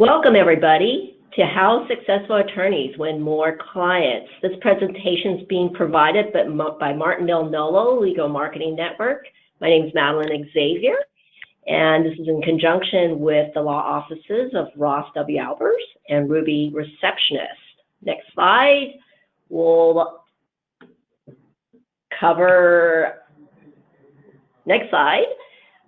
Welcome, everybody, to How Successful Attorneys Win More Clients. This presentation is being provided by Martindale-Hubbell Legal Marketing Network. My name is Madeline Xavier, and this is in conjunction with the law offices of Ross W. Albers and Ruby Receptionist. Next slide. We'll cover, next slide.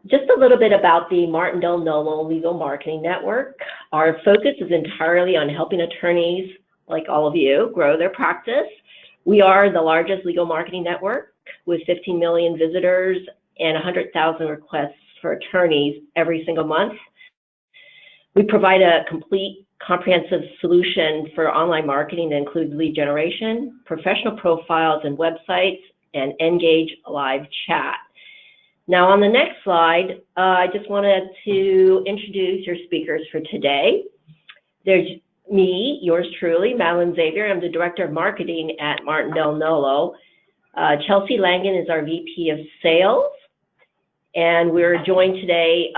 Just a little bit about the Martindale-Hubbell Legal Marketing Network. Our focus is entirely on helping attorneys, like all of you, grow their practice. We are the largest legal marketing network with 15 million visitors and 100,000 requests for attorneys every single month. We provide a complete, comprehensive solution for online marketing that includes lead generation, professional profiles and websites, and Engage live chat. Now on the next slide, I just wanted to introduce your speakers for today. There's me, yours truly, Madeline Xavier. I'm the Director of Marketing at Martindale-Hubbell. Chelsea Langan is our VP of Sales. And we're joined today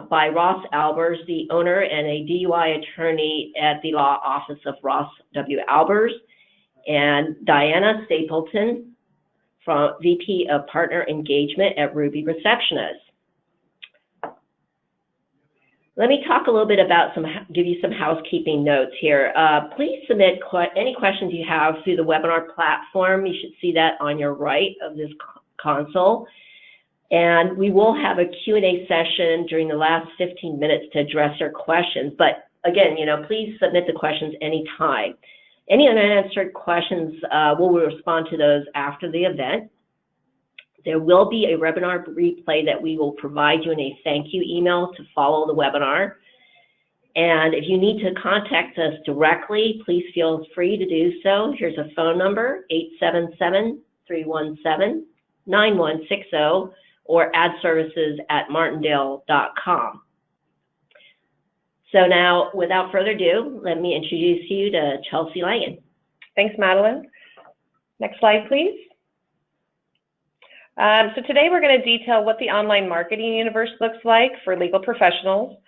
by Ross Albers, the owner and a DUI attorney at the law office of Ross W. Albers, and Diana Stapleton, from VP of Partner Engagement at Ruby Receptionist. Let me talk a little bit about give you some housekeeping notes here. Please submit any questions you have through the webinar platform. You should see that on your right of this console. And we will have a Q&A session during the last 15 minutes to address your questions. But again, please submit the questions anytime. Any unanswered questions, we'll respond to those after the event. There will be a webinar replay that we will provide you in a thank you email to follow the webinar. And if you need to contact us directly, please feel free to do so. Here's a phone number, 877-317-9160, or adservices@martindale.com. So now, without further ado, let me introduce you to Chelsea Langan. Thanks, Madeline. Next slide, please. So today we're going to detail what the online marketing universe looks like for legal professionals,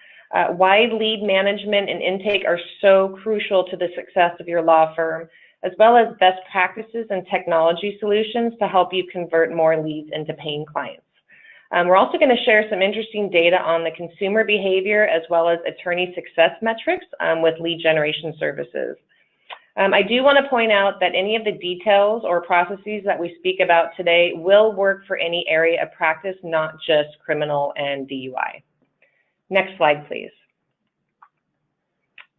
why lead management and intake are so crucial to the success of your law firm, as well as best practices and technology solutions to help you convert more leads into paying clients. We're also going to share some interesting data on the consumer behavior as well as attorney success metrics with lead generation services. I do want to point out that any of the details or processes that we speak about today will work for any area of practice, not just criminal and DUI. Next slide, please.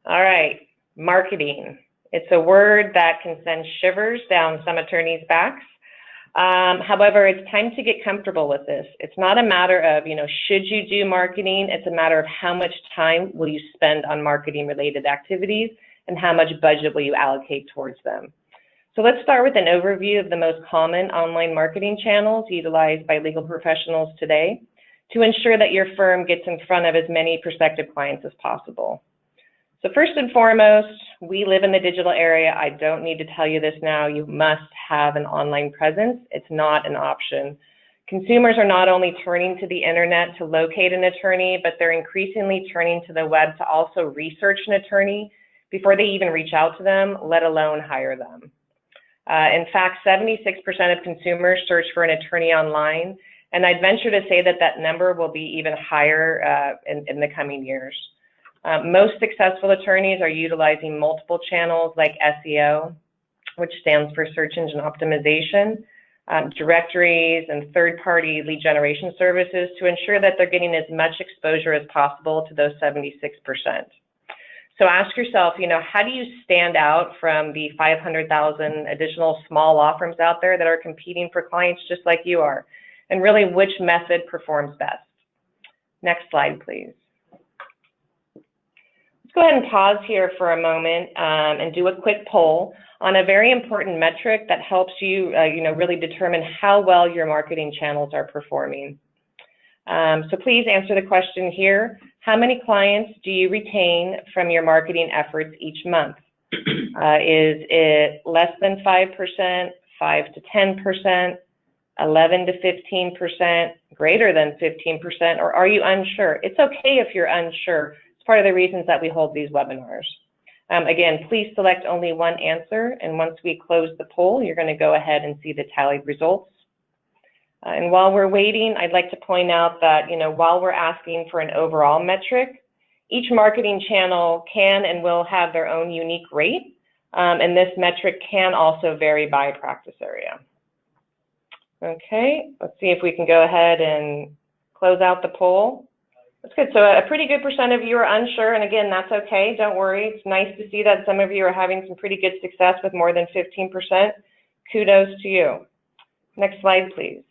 All right, marketing. It's a word that can send shivers down some attorneys' backs. However, it's time to get comfortable with this. It's not a matter of, should you do marketing? It's a matter of how much time will you spend on marketing related activities and how much budget will you allocate towards them. So let's start with an overview of the most common online marketing channels utilized by legal professionals today to ensure that your firm gets in front of as many prospective clients as possible. So first and foremost, we live in the digital area. I don't need to tell you this now. You must have an online presence. It's not an option. Consumers are not only turning to the internet to locate an attorney, but they're increasingly turning to the web to also research an attorney before they even reach out to them, let alone hire them. In fact, 76% of consumers search for an attorney online, and I'd venture to say that that number will be even higher in the coming years. Most successful attorneys are utilizing multiple channels like SEO, which stands for search engine optimization, directories, and third-party lead generation services to ensure that they're getting as much exposure as possible to those 76%. So ask yourself, how do you stand out from the 500,000 additional small law firms out there that are competing for clients just like you are? And really, which method performs best? Next slide, please. Let's go ahead and pause here for a moment and do a quick poll on a very important metric that helps you, really determine how well your marketing channels are performing. So please answer the question here. How many clients do you retain from your marketing efforts each month? Is it less than 5%, 5 to 10%, 11 to 15%, greater than 15%, or are you unsure? It's okay if you're unsure. part of the reasons that we hold these webinars. Again, please select only one answer, and once we close the poll, you're going to go ahead and see the tallied results. And while we're waiting, I'd like to point out that, while we're asking for an overall metric, each marketing channel can and will have their own unique rate, and this metric can also vary by practice area. Okay, let's see if we can go ahead and close out the poll. That's good. So a pretty good percent of you are unsure, and again, that's okay. Don't worry. It's nice to see that some of you are having some pretty good success with more than 15%. Kudos to you. Next slide, please.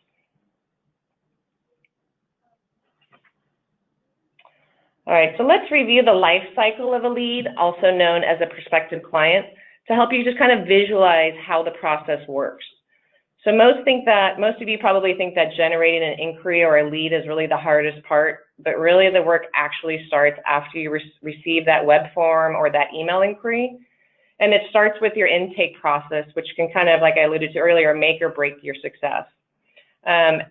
All right, so let's review the life cycle of a lead, also known as a prospective client, to help you just kind of visualize how the process works. So most of you probably think that generating an inquiry or a lead is really the hardest part, but really the work actually starts after you receive that web form or that email inquiry. And it starts with your intake process, which can kind of, like I alluded to earlier, make or break your success. As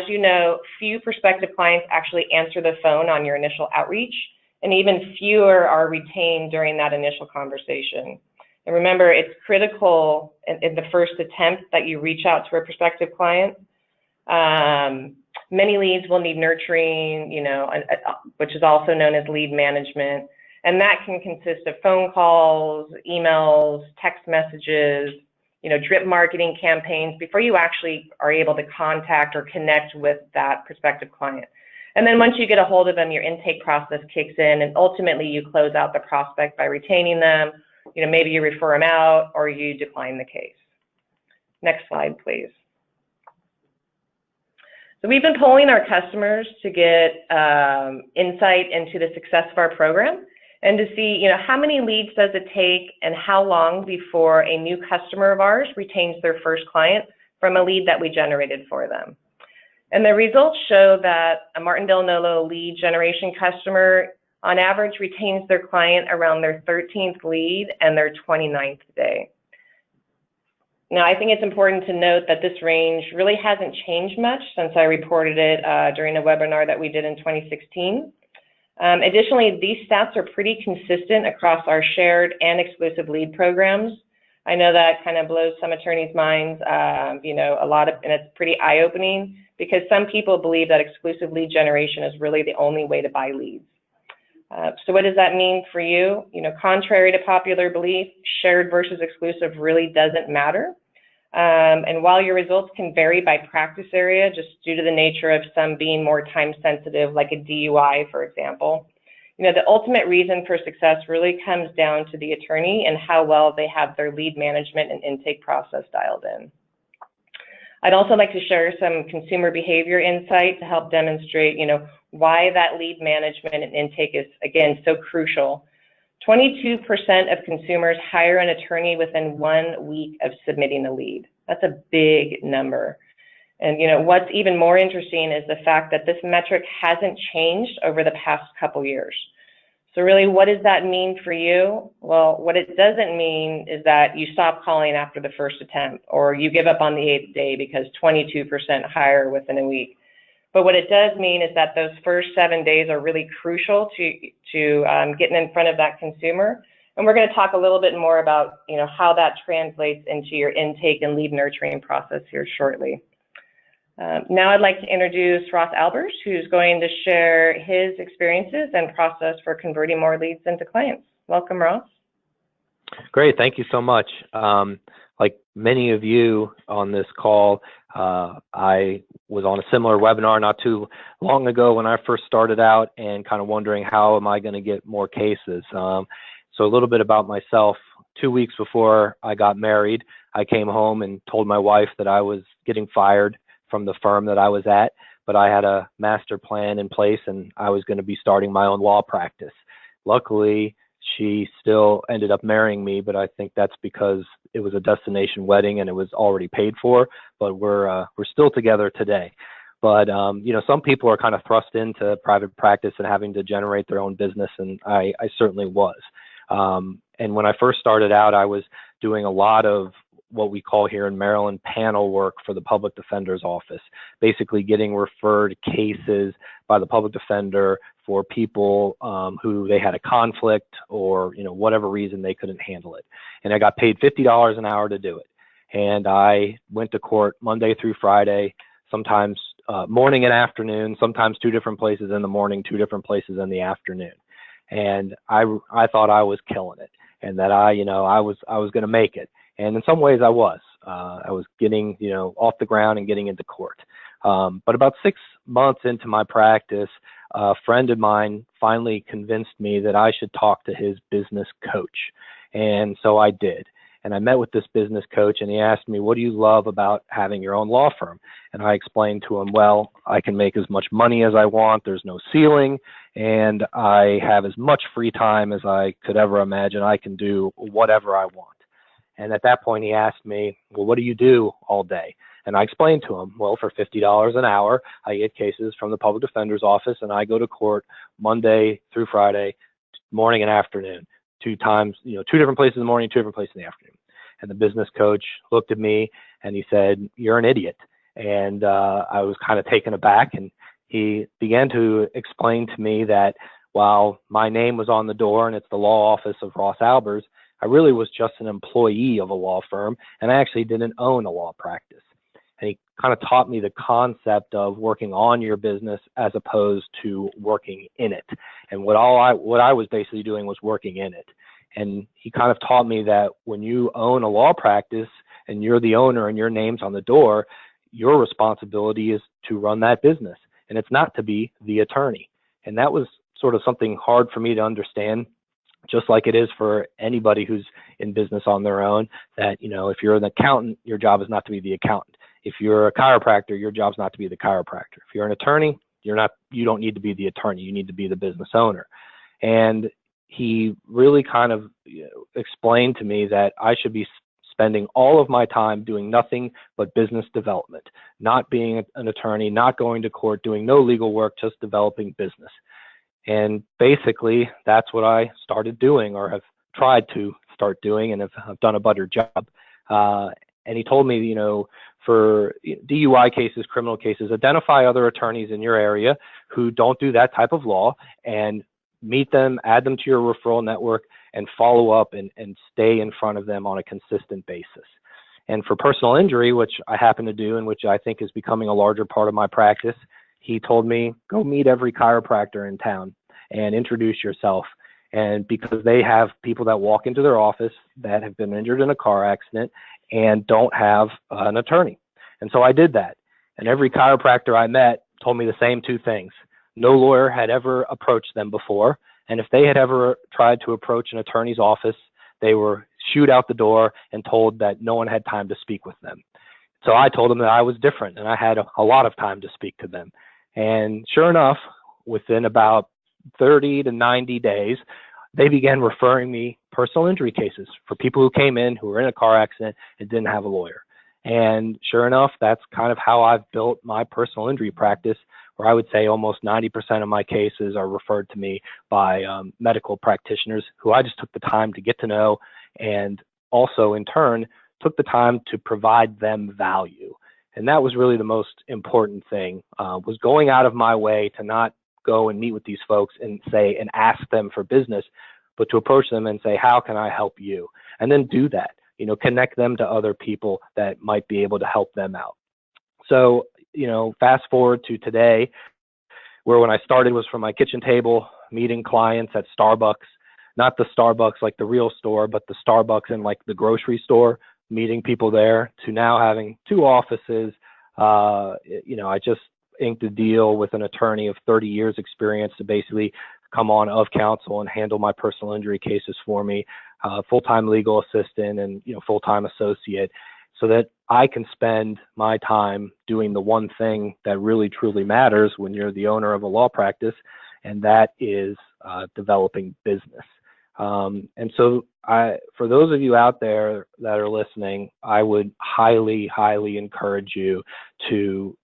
you know, few prospective clients actually answer the phone on your initial outreach, and even fewer are retained during that initial conversation. And remember, it's critical in the first attempt that you reach out to a prospective client. Many leads will need nurturing, which is also known as lead management. And that can consist of phone calls, emails, text messages, drip marketing campaigns before you actually are able to contact or connect with that prospective client. And then once you get a hold of them, your intake process kicks in, and ultimately you close out the prospect by retaining them. Maybe you refer them out or you decline the case. Next slide, please. So we've been polling our customers to get insight into the success of our program and to see, how many leads does it take and how long before a new customer of ours retains their first client from a lead that we generated for them. And the results show that a Martindale-Hubbell lead generation customer on average retains their client around their 13th lead and their 29th day. Now, I think it's important to note that this range really hasn't changed much since I reported it during a webinar that we did in 2016. Additionally, these stats are pretty consistent across our shared and exclusive lead programs. I know that kind of blows some attorneys' minds, and it's pretty eye-opening because some people believe that exclusive lead generation is really the only way to buy leads. So what does that mean for you? Contrary to popular belief, shared versus exclusive really doesn't matter. And while your results can vary by practice area, just due to the nature of some being more time sensitive, like a DUI, for example, the ultimate reason for success really comes down to the attorney and how well they have their lead management and intake process dialed in. I'd also like to share some consumer behavior insight to help demonstrate, why that lead management and intake is, again, so crucial. 22% of consumers hire an attorney within 1 week of submitting a lead. That's a big number. And what's even more interesting is the fact that this metric hasn't changed over the past couple years. So really, what does that mean for you? Well, what it doesn't mean is that you stop calling after the first attempt or you give up on the 8th day because 22% hire within a week. But what it does mean is that those first 7 days are really crucial to getting in front of that consumer. And we're going to talk a little bit more about how that translates into your intake and lead nurturing process here shortly. Now I'd like to introduce Ross Albers, who's going to share his experiences and process for converting more leads into clients. Welcome, Ross. Great, thank you so much. Like many of you on this call, I was on a similar webinar not too long ago when I first started out and kind of wondering how am I going to get more cases. So a little bit about myself. 2 weeks before I got married, I came home and told my wife that I was getting fired from the firm that I was at, but I had a master plan in place and I was going to be starting my own law practice. Luckily, she still ended up marrying me, but I think that's because it was a destination wedding and it was already paid for, but we're still together today. But, some people are kind of thrust into private practice and having to generate their own business, and I certainly was. And when I first started out, I was doing a lot of what we call here in Maryland panel work for the public defender's office, basically getting referred cases by the public defender for people who they had a conflict or, whatever reason they couldn't handle it. And I got paid $50 an hour to do it. And I went to court Monday through Friday, sometimes morning and afternoon, sometimes 2 different places in the morning, 2 different places in the afternoon. And I thought I was killing it, and that I was going to make it. And in some ways I was. I was getting, off the ground and getting into court. But about 6 months into my practice, a friend of mine finally convinced me that I should talk to his business coach. And so I did. And I met with this business coach, and he asked me, what do you love about having your own law firm? And I explained to him, well, I can make as much money as I want. There's no ceiling, and I have as much free time as I could ever imagine. I can do whatever I want. And at that point, he asked me, well, what do you do all day? And I explained to him, well, for $50 an hour, I get cases from the public defender's office, and I go to court Monday through Friday, morning and afternoon. 2 times, 2 different places in the morning, 2 different places in the afternoon. And the business coach looked at me and he said, you're an idiot. And I was kind of taken aback, and he began to explain to me that while my name was on the door and it's the law office of Ross Albers, I really was just an employee of a law firm, and I actually didn't own a law practice. And he kind of taught me the concept of working on your business as opposed to working in it. And what I was basically doing was working in it. And he kind of taught me that when you own a law practice and you're the owner and your name's on the door, your responsibility is to run that business, and it's not to be the attorney. And that was sort of something hard for me to understand, just like it is for anybody who's in business on their own, that, if you're an accountant, your job is not to be the accountant. If you're a chiropractor, your job's not to be the chiropractor. If you're an attorney, you don't need to be the attorney. You need to be the business owner. And he really kind of explained to me that I should be spending all of my time doing nothing but business development, not being an attorney, not going to court, doing no legal work, just developing business. And basically, that's what I started doing, or have tried to start doing, and have done a better job. And he told me, for DUI cases, criminal cases, identify other attorneys in your area who don't do that type of law, and meet them, add them to your referral network, and follow up and stay in front of them on a consistent basis. And for personal injury, which I happen to do, and which I think is becoming a larger part of my practice, he told me, go meet every chiropractor in town and introduce yourself. And because they have people that walk into their office that have been injured in a car accident and don't have an attorney. And so I did that. And every chiropractor I met told me the same 2 things. No lawyer had ever approached them before. And if they had ever tried to approach an attorney's office, they were shooed out the door and told that no one had time to speak with them. So I told them that I was different, and I had a lot of time to speak to them. And sure enough, within about 30 to 90 days, they began referring me personal injury cases for people who came in who were in a car accident and didn't have a lawyer. And sure enough, that's kind of how I've built my personal injury practice, where I would say almost 90% of my cases are referred to me by medical practitioners who I just took the time to get to know, and also in turn took the time to provide them value. And that was really the most important thing, was going out of my way to not go and meet with these folks and ask them for business, but to approach them and say, how can I help you? And then do that, connect them to other people that might be able to help them out. So, fast forward to today, where when I started was from my kitchen table, meeting clients at Starbucks, not the Starbucks like the real store, but the Starbucks in like the grocery store, meeting people there, to now having 2 offices. I just inked a deal with an attorney of 30 years experience to basically come on of counsel and handle my personal injury cases for me, full-time legal assistant and, full-time associate, so that I can spend my time doing the one thing that really truly matters when you're the owner of a law practice, and that is developing business. And so for those of you out there that are listening, I would highly, highly encourage you to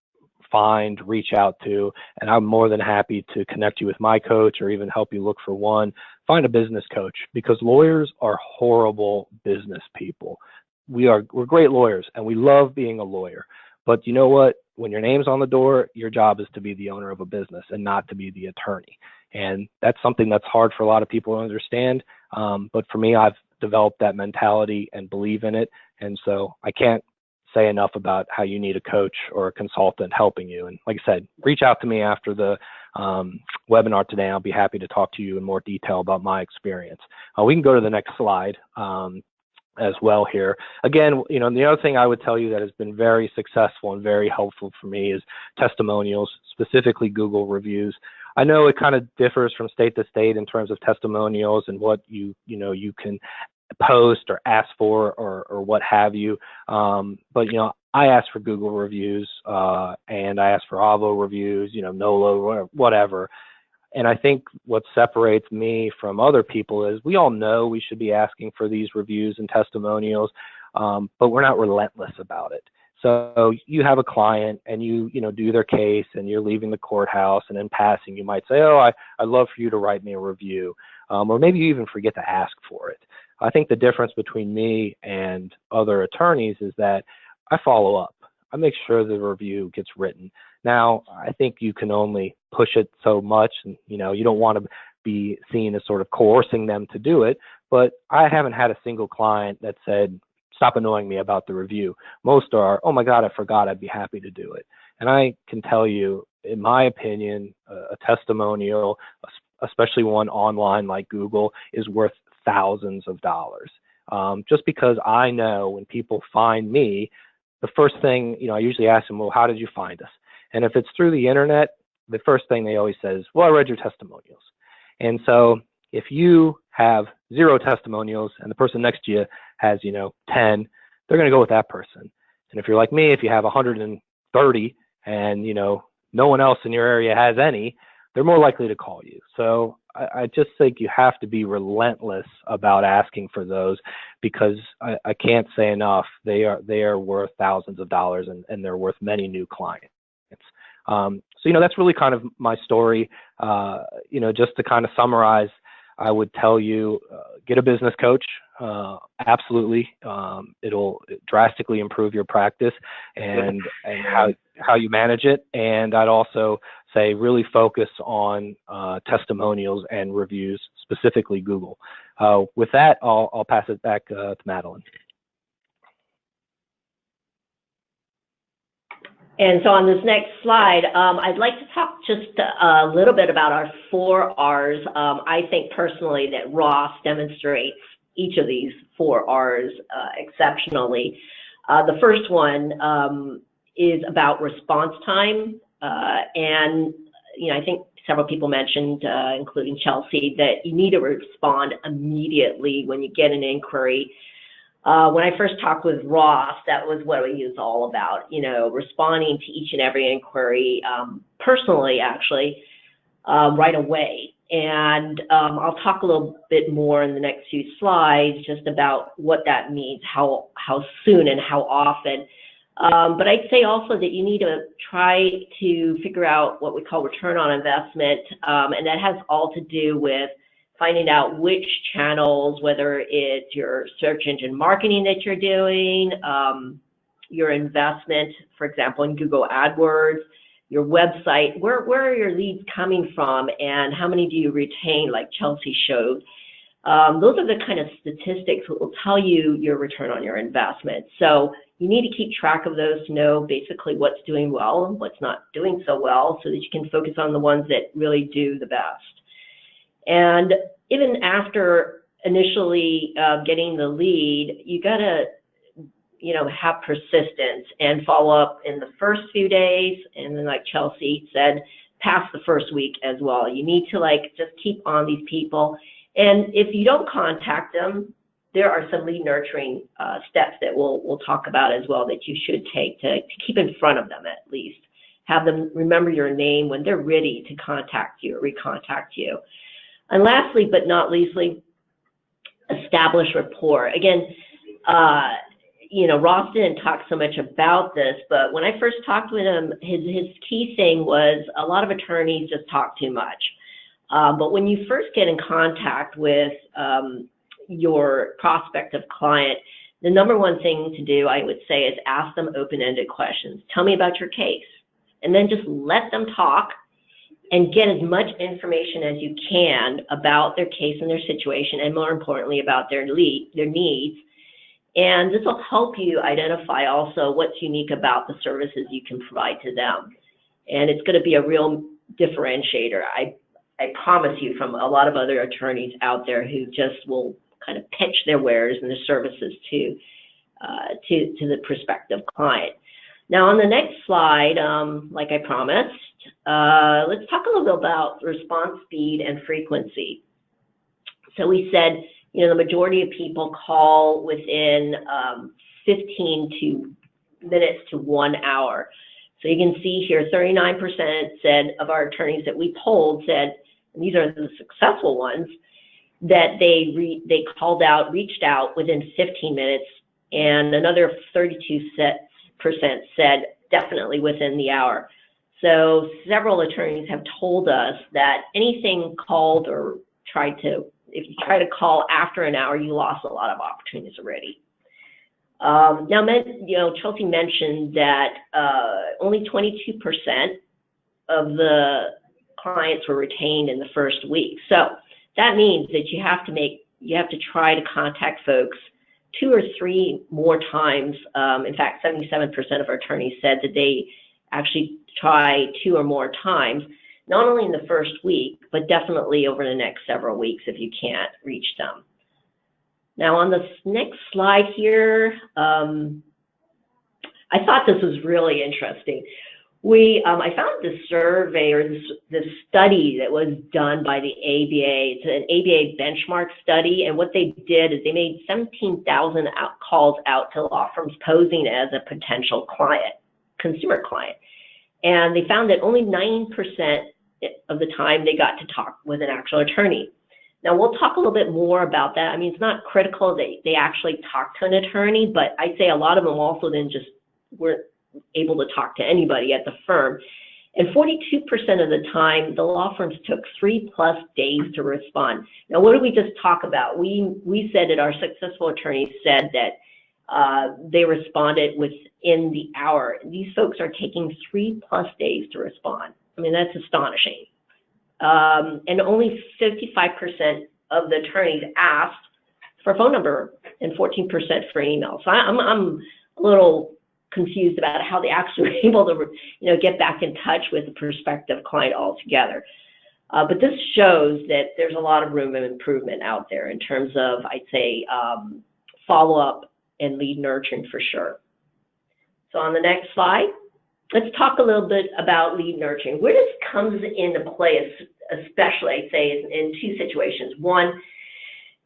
reach out to, and I'm more than happy to connect you with my coach or even help you look for one. Find a business coach, because lawyers are horrible business people. we're great lawyers and we love being a lawyer. But you know what? When your name's on the door, your job is to be the owner of a business and not to be the attorney. And that's something that's hard for a lot of people to understand. But for me, I've developed that mentality and believe in it. And so I can't say enough about how you need a coach or a consultant helping you. And like I said, reach out to me after the webinar today. I'll be happy to talk to you in more detail about my experience. We can go to the next slide as well here. Again, you know, the other thing I would tell you that has been very successful and very helpful for me is testimonials, specifically Google reviews. I know it kind of differs from state to state in terms of testimonials and what you can post or ask for or what have you. But, you know, I ask for Google reviews and I ask for Avvo reviews, you know, NOLO, whatever. And I think what separates me from other people is we all know we should be asking for these reviews and testimonials, but we're not relentless about it. So you have a client and you do their case and you're leaving the courthouse, and in passing you might say, oh, I'd love for you to write me a review, or maybe you even forget to ask for it. I think the difference between me and other attorneys is that I follow up. I make sure the review gets written. Now, I think you can only push it so much, and you don't want to be seen as sort of coercing them to do it, but I haven't had a single client that said, stop annoying me about the review. Most are, oh my God, I forgot, I'd be happy to do it. And I can tell you, in my opinion, a testimonial, especially one online like Google, is worth thousands of dollars. Just because I know when people find me, the first thing, I usually ask them, well, how did you find us? And if it's through the internet, the first thing they always say is, well, I read your testimonials. And so if you have 0 testimonials and the person next to you has, 10, they're going to go with that person. And if you're like me, if you have 130 and, no one else in your area has any, they're more likely to call you. So I just think you have to be relentless about asking for those, because I can't say enough. They are worth thousands of dollars, and they're worth many new clients. So, that's really kind of my story. Just to kind of summarize, I would tell you, get a business coach. Absolutely. It'll drastically improve your practice and how you manage it. And I'd also say really focus on testimonials and reviews, specifically Google. With that, I'll pass it back to Madeline. And so on this next slide, I'd like to talk just a little bit about our 4 R's. I think personally that Ross demonstrates each of these 4 R's exceptionally. The first one is about response time. And, I think several people mentioned, including Chelsea, that you need to respond immediately when you get an inquiry. When I first talked with Ross, that was what he was all about, responding to each and every inquiry personally, actually, right away. And I'll talk a little bit more in the next few slides just about what that means, how soon and how often. But I'd say also that you need to try to figure out what we call return on investment, and that has all to do with finding out which channels, whether it's your search engine marketing that you're doing, your investment, for example, in Google AdWords, your website, where are your leads coming from, and how many do you retain, like Chelsea showed. Those are the kind of statistics that will tell you your return on your investment. So you need to keep track of those to know basically what's doing well and what's not doing so well, so that you can focus on the ones that really do the best. And even after initially getting the lead, you got to, have persistence and follow up in the first few days. And then, like Chelsea said, past the first week as well. You need to just keep on these people. And if you don't contact them, there are some lead nurturing steps that we'll talk about as well that you should take to keep in front of them at least. Have them remember your name when they're ready to contact you or recontact you. And lastly, but not leastly, establish rapport. Again, Ross didn't talk so much about this, but when I first talked with him, his key thing was a lot of attorneys just talk too much. But when you first get in contact with your prospective client, The number one thing to do, I would say, is ask them open-ended questions. Tell me about your case. And then just let them talk and get as much information as you can about their case and their situation, and more importantly, about their needs. And this will help you identify also what's unique about the services you can provide to them. And it's going to be a real differentiator. I promise you, from a lot of other attorneys out there who just will kind of pitch their wares and their services to the prospective client. Now, on the next slide, like I promised, let's talk a little bit about response speed and frequency. So we said, you know, the majority of people call within 15 minutes to 1 hour. So you can see here, 39% said of our attorneys that we polled said, and these are the successful ones, that they called out, reached out within 15 minutes, and another 32% said definitely within the hour. So several attorneys have told us that anything called or if you try to call after an hour, you lost a lot of opportunities already. Now, you know, Chelsea mentioned that only 22% of the clients were retained in the first week. So that means that you have to try to contact folks 2 or 3 more times. In fact, 77% of our attorneys said that they actually try 2 or more times, not only in the first week, but definitely over the next several weeks if you can't reach them. Now, on the next slide here, I thought this was really interesting. I found this survey, or this study that was done by the ABA. It's an ABA benchmark study, and what they did is they made 17,000 calls out to law firms posing as a potential client, consumer client. And they found that only 9% of the time they got to talk with an actual attorney. Now, we'll talk a little bit more about that. I mean, it's not critical that they actually talk to an attorney, but I'd say a lot of them also then just weren't able to talk to anybody at the firm. And 42% of the time, the law firms took 3+ days to respond. Now, what did we just talk about? We said that our successful attorneys said that they responded within the hour. These folks are taking 3+ days to respond. I mean, that's astonishing. And only 55% of the attorneys asked for a phone number and 14% for email. So I'm a little confused about how they actually were able to, you know, get back in touch with the prospective client altogether. But this shows that there's a lot of room of improvement out there in terms of, I'd say, follow-up and lead nurturing for sure. So on the next slide, let's talk a little bit about lead nurturing. Where this comes into play, especially, I'd say, in 2 situations. One,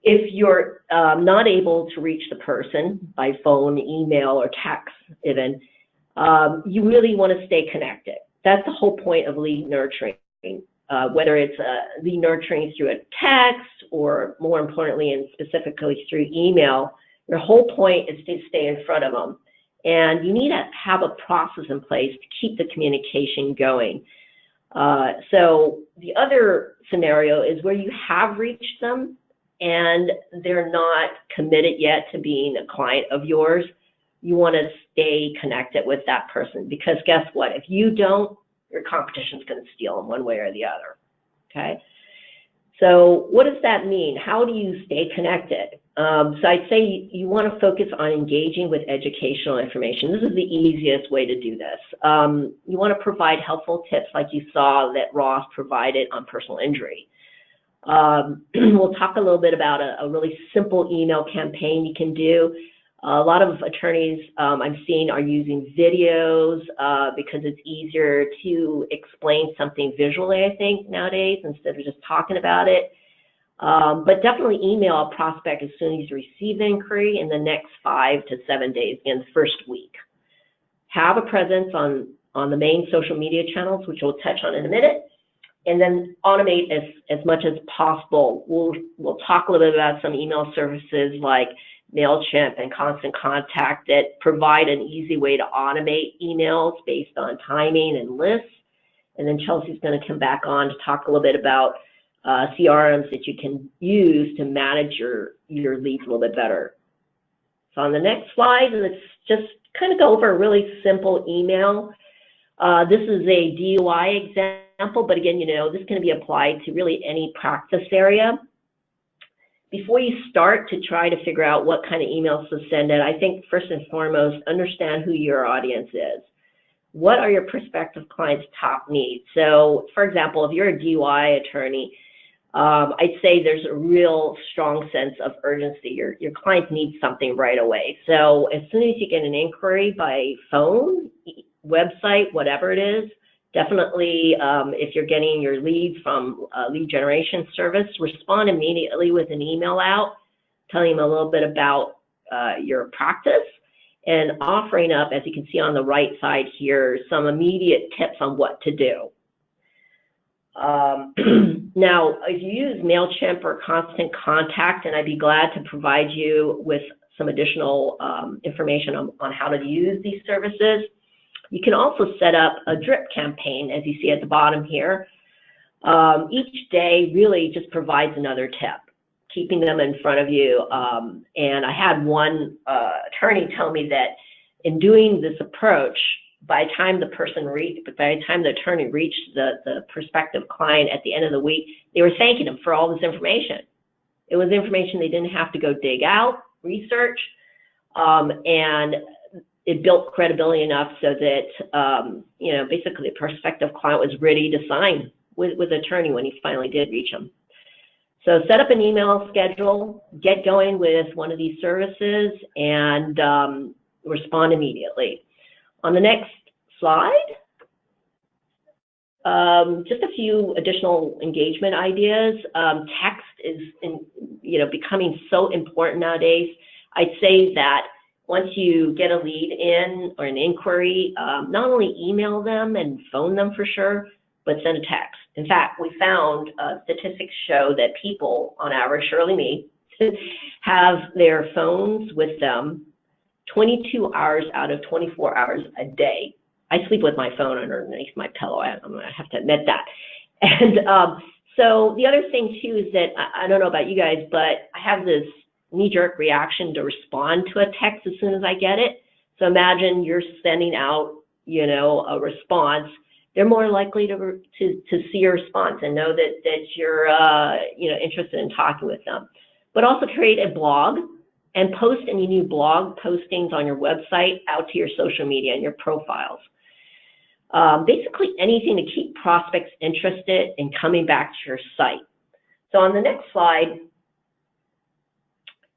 if you're not able to reach the person by phone, email, or text even, you really want to stay connected. That's the whole point of lead nurturing, whether it's lead nurturing through a text or, more importantly and specifically, through email. Your whole point is to stay in front of them. And you need to have a process in place to keep the communication going. So the other scenario is where you have reached them and they're not committed yet to being a client of yours. You want to stay connected with that person, because guess what? If you don't, your competition's going to steal them one way or the other, okay? So what does that mean? How do you stay connected? So I'd say you want to focus on engaging with educational information. This is the easiest way to do this. You want to provide helpful tips like you saw that Ross provided on personal injury. We'll talk a little bit about a really simple email campaign you can do. A lot of attorneys I'm seeing are using videos because it's easier to explain something visually, I think, nowadays, instead of just talking about it. But definitely email a prospect as soon as you receive the inquiry in the next 5 to 7 days, in the first week. Have a presence on the main social media channels, which we'll touch on in a minute, and then automate as much as possible. We'll talk a little bit about some email services like MailChimp and Constant Contact that provide an easy way to automate emails based on timing and lists. And then Chelsea's going to come back on to talk a little bit about CRMs that you can use to manage your leads a little bit better. So on the next slide, let's just kind of go over a really simple email. This is a DUI example, but again, this can be applied to really any practice area. Before you start to try to figure out what kind of emails to send it, I think first and foremost, understand who your audience is. What are your prospective clients' top needs? So, for example, if you're a DUI attorney, I'd say there's a real strong sense of urgency. Your clients need something right away. So as soon as you get an inquiry by phone, website, whatever it is, definitely if you're getting your leads from a lead generation service, respond immediately with an email out, telling them a little bit about your practice and offering up, as you can see on the right side here, some immediate tips on what to do. Now, if you use MailChimp or Constant Contact, and I'd be glad to provide you with some additional information on how to use these services. You can also set up a drip campaign, as you see at the bottom here. Each day really just provides another tip, keeping them in front of you. And I had one attorney tell me that in doing this approach, by the time the attorney reached the prospective client at the end of the week, they were thanking him for all this information. It was information they didn't have to go dig out, research, and it built credibility enough so that, basically the prospective client was ready to sign with the attorney when he finally did reach him. So set up an email schedule, get going with one of these services, and respond immediately. On the next slide, just a few additional engagement ideas. Text is, becoming so important nowadays. I'd say that once you get a lead in or an inquiry, not only email them and phone them for sure, but send a text. In fact, we found statistics show that people, on average, surely me, have their phones with them 22 hours out of 24 hours a day. I sleep with my phone underneath my pillow. I have to admit that. And so the other thing too is that, I don't know about you guys, but I have this knee-jerk reaction to respond to a text as soon as I get it. So imagine you're sending out, a response. They're more likely to see your response and know that you're, interested in talking with them. But also create a blog and post any new blog postings on your website out to your social media and your profiles. Basically anything to keep prospects interested in coming back to your site. So on the next slide,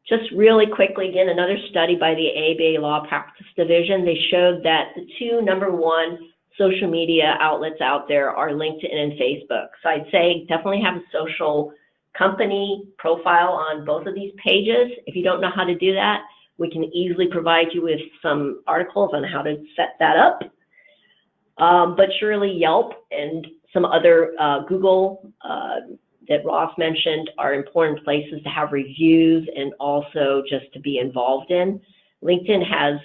just really quickly, again, another study by the ABA Law Practice Division. They showed that the two #1 social media outlets out there are LinkedIn and Facebook. So I'd say definitely have a social company profile on both of these pages. If you don't know how to do that, we can easily provide you with some articles on how to set that up. But surely Yelp and some other Google that Ross mentioned are important places to have reviews and also just to be involved in. LinkedIn has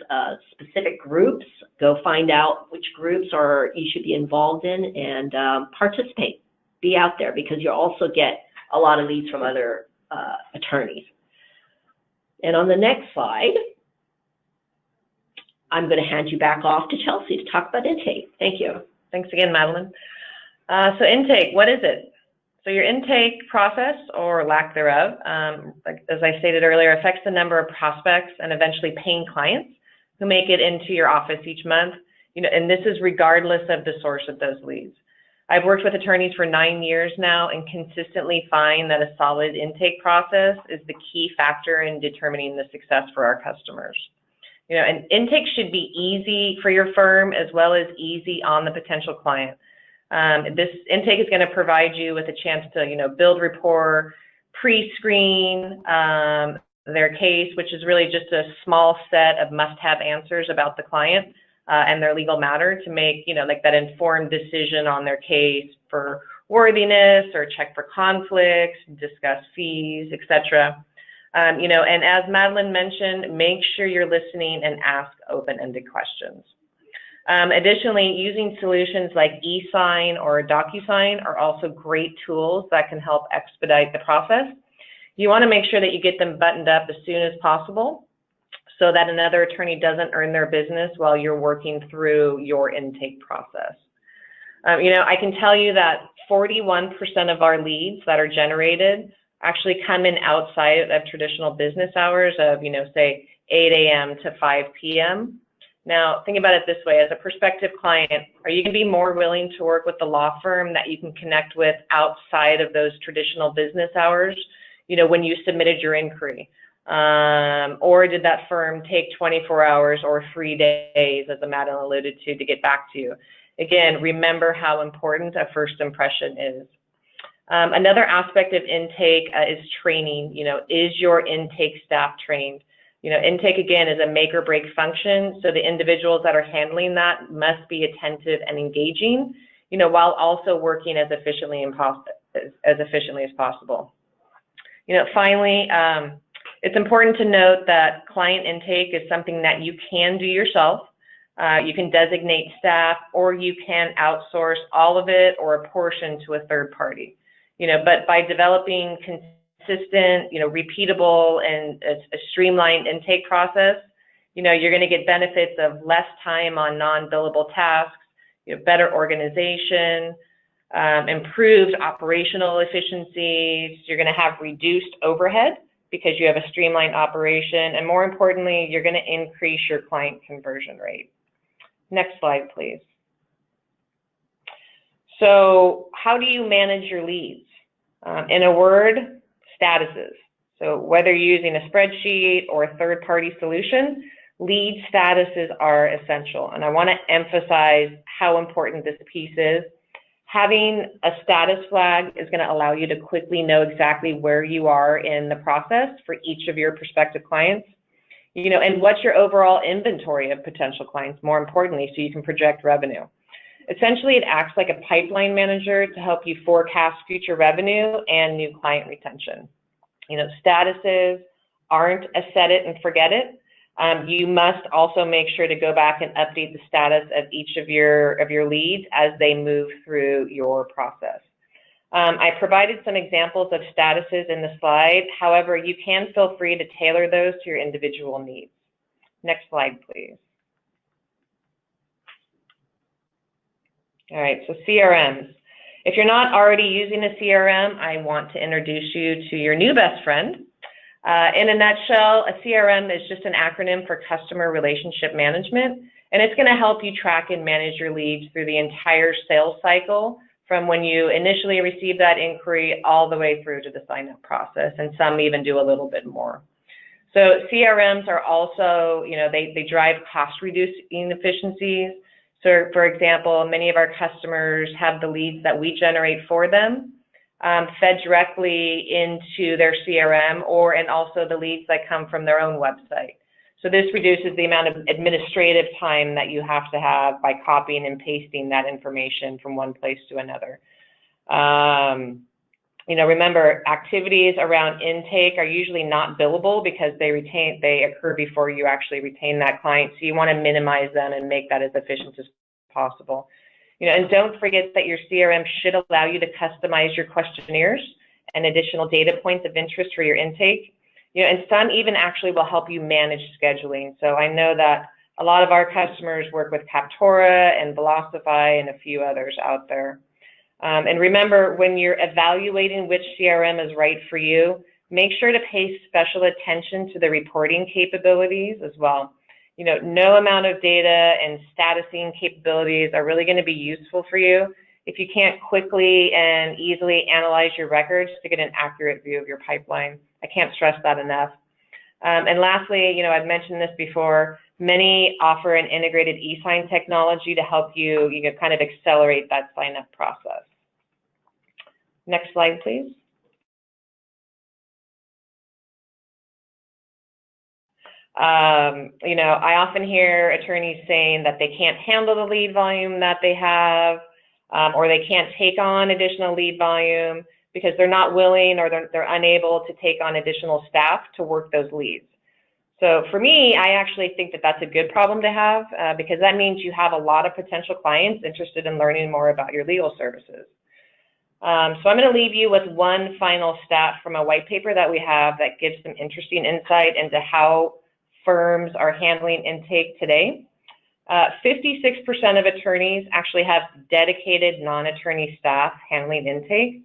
specific groups. Go find out which groups you should be involved in and participate. Be out there because you'll also get a lot of leads from other attorneys. And on the next slide, I'm going to hand you back off to Chelsea to talk about intake. Thank you. Thanks again, Madeline. So intake, what is it? So your intake process, or lack thereof, as I stated earlier, affects the number of prospects and eventually paying clients who make it into your office each month. And this is regardless of the source of those leads. I've worked with attorneys for 9 years now and consistently find that a solid intake process is the key factor in determining the success for our customers. And intake should be easy for your firm as well as easy on the potential client. This intake is going to provide you with a chance to, build rapport, pre-screen their case, which is really just a small set of must-have answers about the client and their legal matter to make, that informed decision on their case for worthiness or check for conflicts, discuss fees, etc. And as Madeline mentioned, make sure you're listening and ask open-ended questions. Additionally, using solutions like eSign or DocuSign are also great tools that can help expedite the process. You want to make sure that you get them buttoned up as soon as possible. so that another attorney doesn't earn their business while you're working through your intake process. I can tell you that 41% of our leads that are generated actually come in outside of traditional business hours of, say 8 a.m. to 5 p.m. Now, think about it this way. As a prospective client, are you going to be more willing to work with the law firm that you can connect with outside of those traditional business hours, when you submitted your inquiry? Or did that firm take 24 hours or 3 days, as Madeline alluded to get back to you? Again, remember how important a first impression is. Another aspect of intake is training. Is your intake staff trained? Intake, again, is a make or break function, so the individuals that are handling that must be attentive and engaging, while also working as efficiently as possible. Finally, it's important to note that client intake is something that you can do yourself. You can designate staff, or you can outsource all of it or a portion to a third party. But by developing consistent, repeatable and a streamlined intake process, you're going to get benefits of less time on non-billable tasks, better organization, improved operational efficiencies. You're going to have reduced overhead because you have a streamlined operation, and more importantly, you're going to increase your client conversion rate. Next slide, please. So how do you manage your leads? In a word, statuses. So whether you're using a spreadsheet or a third-party solution, lead statuses are essential. And I want to emphasize how important this piece is. Having a status flag is going to allow you to quickly know exactly where you are in the process for each of your prospective clients, and what's your overall inventory of potential clients, more importantly, so you can project revenue. Essentially, it acts like a pipeline manager to help you forecast future revenue and new client retention. Statuses aren't a set it and forget it. You must also make sure to go back and update the status of each of your leads as they move through your process. I provided some examples of statuses in the slide. However, you can feel free to tailor those to your individual needs. Next slide, please. All right, so CRMs. If you're not already using a CRM, I want to introduce you to your new best friend. In a nutshell, a CRM is just an acronym for Customer Relationship Management, and it's going to help you track and manage your leads through the entire sales cycle, from when you initially receive that inquiry all the way through to the sign-up process, and some even do a little bit more. So CRMs are also, they drive cost-reducing efficiencies. So, for example, many of our customers have the leads that we generate for them fed directly into their CRM, and also the leads that come from their own website. So this reduces the amount of administrative time that you have to have by copying and pasting that information from one place to another. Remember, activities around intake are usually not billable because they occur before you actually retain that client. So you want to minimize them and make that as efficient as possible. And don't forget that your CRM should allow you to customize your questionnaires and additional data points of interest for your intake. And some even actually will help you manage scheduling. So I know that a lot of our customers work with Captora and Velocify and a few others out there. And remember, when you're evaluating which CRM is right for you, make sure to pay special attention to the reporting capabilities as well. No amount of data and statusing capabilities are really going to be useful for you if you can't quickly and easily analyze your records to get an accurate view of your pipeline. I can't stress that enough. And lastly, I've mentioned this before, many offer an integrated e-sign technology to help you, kind of accelerate that sign-up process. Next slide, please. I often hear attorneys saying that they can't handle the lead volume that they have, or they can't take on additional lead volume because they're not willing or they're unable to take on additional staff to work those leads. So for me, I actually think that that's a good problem to have because that means you have a lot of potential clients interested in learning more about your legal services. So I'm going to leave you with one final stat from a white paper that we have that gives some interesting insight into how firms are handling intake today. 56% of attorneys actually have dedicated non-attorney staff handling intake.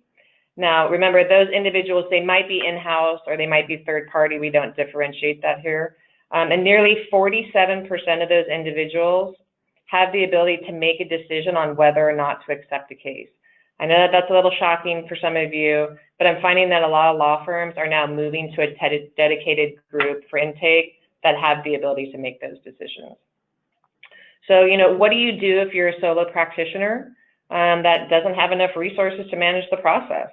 Now, remember, those individuals, they might be in-house or they might be third-party. We don't differentiate that here. And nearly 47% of those individuals have the ability to make a decision on whether or not to accept a case. I know that that's a little shocking for some of you, but I'm finding that a lot of law firms are now moving to a dedicated group for intake that have the ability to make those decisions. So, you know, what do you do if you're a solo practitioner that doesn't have enough resources to manage the process?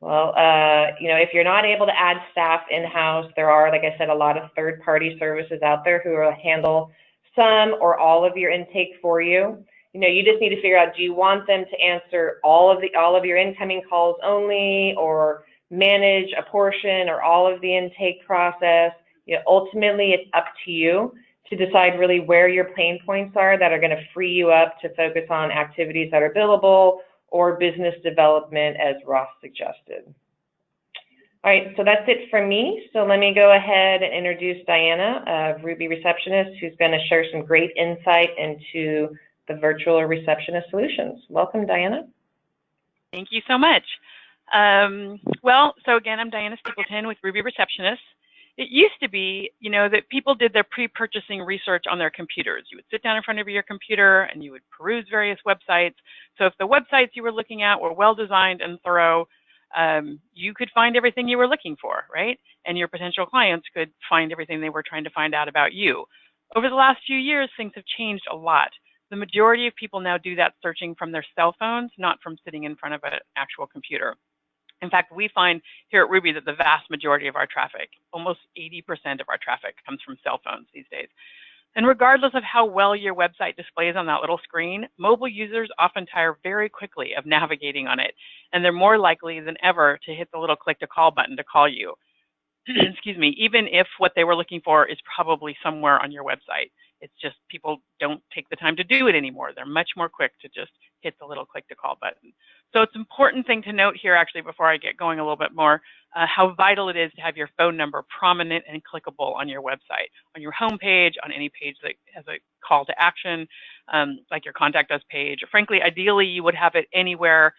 Well, you know, if you're not able to add staff in-house, there are, like I said, a lot of third-party services out there who will handle some or all of your intake for you. You know, you just need to figure out, do you want them to answer all of your incoming calls only, or manage a portion or all of the intake process? You know, ultimately, it's up to you to decide really where your pain points are that are going to free you up to focus on activities that are billable or business development, as Ross suggested. All right, so that's it from me. So let me go ahead and introduce Diana of Ruby Receptionist, who's going to share some great insight into the virtual receptionist solutions. Welcome, Diana. Thank you so much. Well, so again, I'm Diana Stapleton with Ruby Receptionist. It used to be, you know, that people did their pre-purchasing research on their computers. You would sit down in front of your computer and you would peruse various websites. So if the websites you were looking at were well-designed and thorough, you could find everything you were looking for, right? And your potential clients could find everything they were trying to find out about you. Over the last few years, things have changed a lot. The majority of people now do that searching from their cell phones, not from sitting in front of an actual computer. In fact, we find here at Ruby that the vast majority of our traffic, almost 80% of our traffic, comes from cell phones these days. And regardless of how well your website displays on that little screen, mobile users often tire very quickly of navigating on it, and they're more likely than ever to hit the little click to call button to call you. Excuse me, even if what they were looking for is probably somewhere on your website. It's just people don't take the time to do it anymore. They're much more quick to just hit the little click to call button. So it's an important thing to note here, actually, before I get going a little bit more, how vital it is to have your phone number prominent and clickable on your website, on your home page, on any page that has a call to action, like your Contact Us page. Or frankly, ideally, you would have it anywhere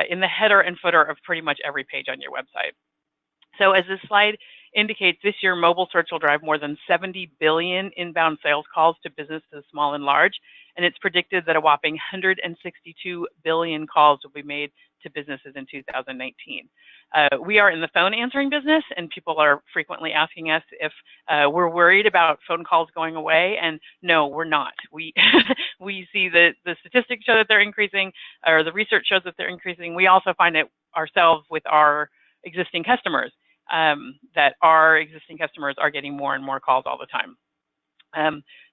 in the header and footer of pretty much every page on your website. So as this slide indicates, this year mobile search will drive more than 70 billion inbound sales calls to businesses small and large, and it's predicted that a whopping 162 billion calls will be made to businesses in 2019. We are in the phone answering business, and people are frequently asking us if we're worried about phone calls going away, and no, we're not. We see the statistics show that they're increasing, or the research shows that they're increasing. We also find it ourselves with our existing customers, that our existing customers are getting more and more calls all the time.